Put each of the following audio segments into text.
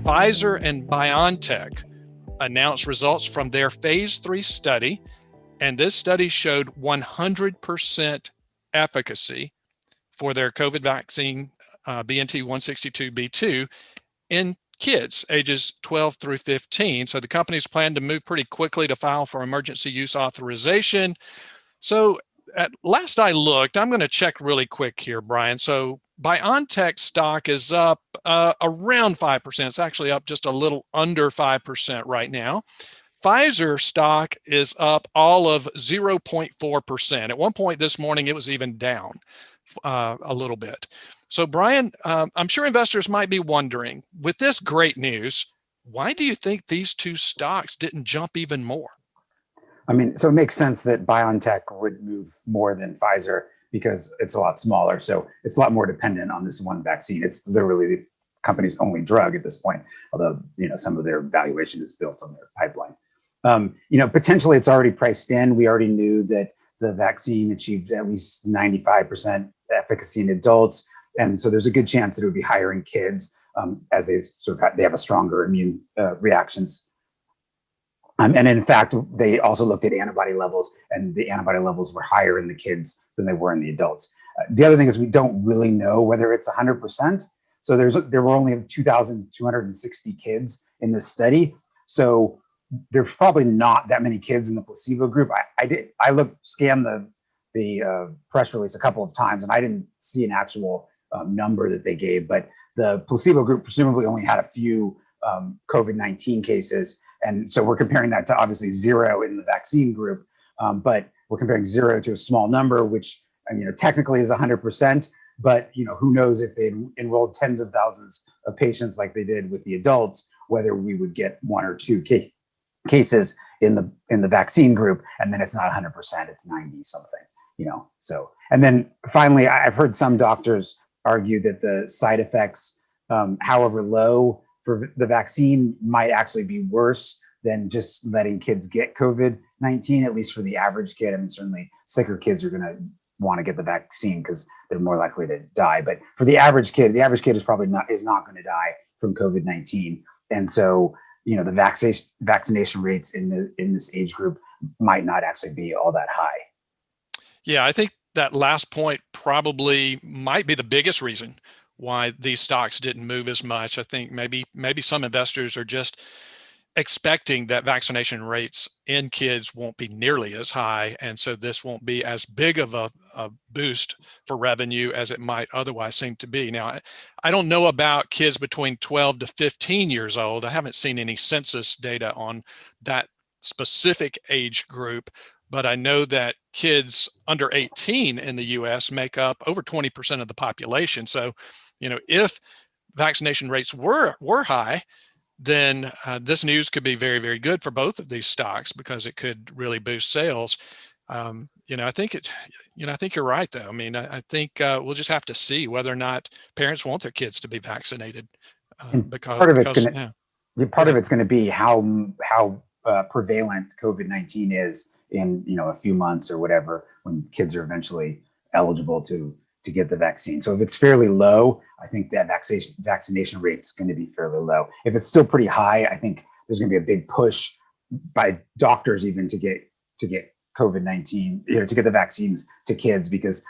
Pfizer and BioNTech announced results from their phase 3 study, and this study showed 100% efficacy for their COVID vaccine BNT162b2 in kids ages 12 through 15. So the companies plan to move pretty quickly to file for emergency use authorization. So at last I looked, I'm going to check really quick here, Brian. So BioNTech stock is up around 5%. It's actually up just a little under 5% right now. Pfizer stock is up all of 0.4%. At one point this morning, it was even down a little bit. So Brian, I'm sure investors might be wondering, with this great news, why do you think these two stocks didn't jump even more? I mean, so it makes sense that BioNTech would move more than Pfizer because it's a lot smaller. So it's a lot more dependent on this one vaccine. It's literally the company's only drug at this point, although, some of their valuation is built on their pipeline. Potentially it's already priced in. We already knew that the vaccine achieved at least 95% efficacy in adults. And so there's a good chance that it would be higher in kids as they have a stronger immune reactions. And in fact, they also looked at antibody levels, and the antibody levels were higher in the kids than they were in the adults. The other thing is we don't really know whether it's 100%. So there were only 2,260 kids in this study. So there's probably not that many kids in the placebo group. I scanned the press release a couple of times, and I didn't see an actual number that they gave, but the placebo group presumably only had a few COVID-19 cases. And so we're comparing that to obviously 0 in the vaccine group, but we're comparing 0 to a small number, which technically is 100%. But who knows if they enrolled tens of thousands of patients like they did with the adults, whether we would get 1 or 2 cases in the vaccine group, and then it's not 100%, it's 90 something. So, and then finally, I've heard some doctors argue that the side effects, however low for the vaccine, might actually be worse than just letting kids get COVID-19, at least for the average kid. I mean, certainly sicker kids are going to want to get the vaccine because they're more likely to die. But for the average kid is probably not going to die from COVID-19. And so, the vaccination rates in this age group might not actually be all that high. Yeah, I think that last point probably might be the biggest reason why these stocks didn't move as much. I think maybe some investors are just expecting that vaccination rates in kids won't be nearly as high, and so this won't be as big of a boost for revenue as it might otherwise seem to be. Now, I don't know about kids between 12 to 15 years old. I haven't seen any census data on that specific age group, but I know that kids under 18 in the US make up over 20% of the population. So, if vaccination rates were high, then this news could be very, very good for both of these stocks because it could really boost sales. I think I think you're right, though. I mean, I think we'll just have to see whether or not parents want their kids to be vaccinated. Because part of it's going to be how prevalent COVID-19 is in a few months or whatever, when kids are eventually eligible to get the vaccine. So if it's fairly low, I think that vaccination rate's going to be fairly low. If it's still pretty high, I think there's going to be a big push by doctors even to get COVID-19, to get the vaccines to kids, because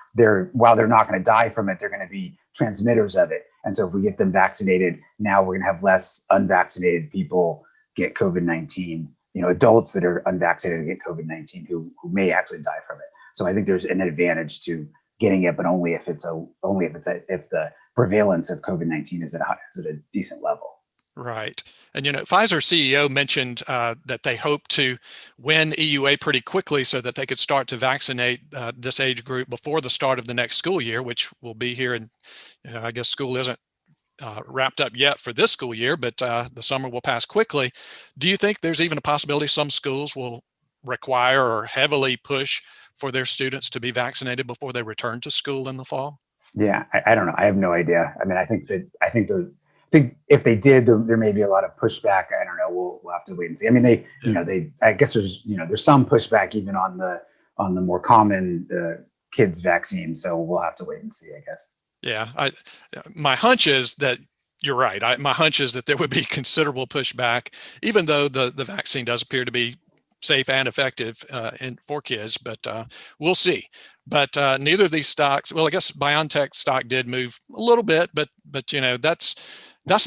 while they're not going to die from it, they're going to be transmitters of it. And so if we get them vaccinated, now we're going to have less unvaccinated people get COVID-19, adults that are unvaccinated get COVID-19 who may actually die from it. So I think there's an advantage to getting it, but only if if the prevalence of COVID-19 is at a decent level. Right. And, Pfizer CEO mentioned that they hope to win EUA pretty quickly so that they could start to vaccinate this age group before the start of the next school year, which will be here. And I guess school isn't wrapped up yet for this school year, but the summer will pass quickly. Do you think there's even a possibility some schools will require or heavily push for their students to be vaccinated before they return to school in the fall? Yeah, I don't know. I have no idea. I mean, I think if they did, there may be a lot of pushback. I don't know. We'll have to wait and see. I mean, I guess there's some pushback even on the more common kids vaccine. So we'll have to wait and see, I guess. Yeah, my hunch is that you're right. My hunch is that there would be considerable pushback, even though the vaccine does appear to be safe and effective for kids, but we'll see. But neither of these stocks, well, I guess BioNTech stock did move a little bit, but that's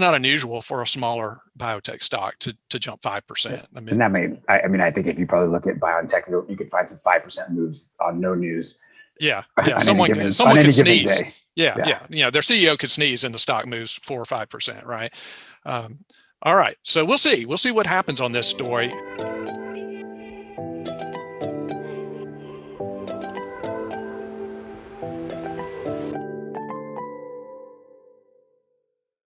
not unusual for a smaller biotech stock to jump 5%. I And mean, that I think if you probably look at BioNTech, you could find some 5% moves on no news. yeah, someone could sneeze. day. Yeah. Their CEO could sneeze and the stock moves 4 or 5%, right? All right, so we'll see what happens on this story.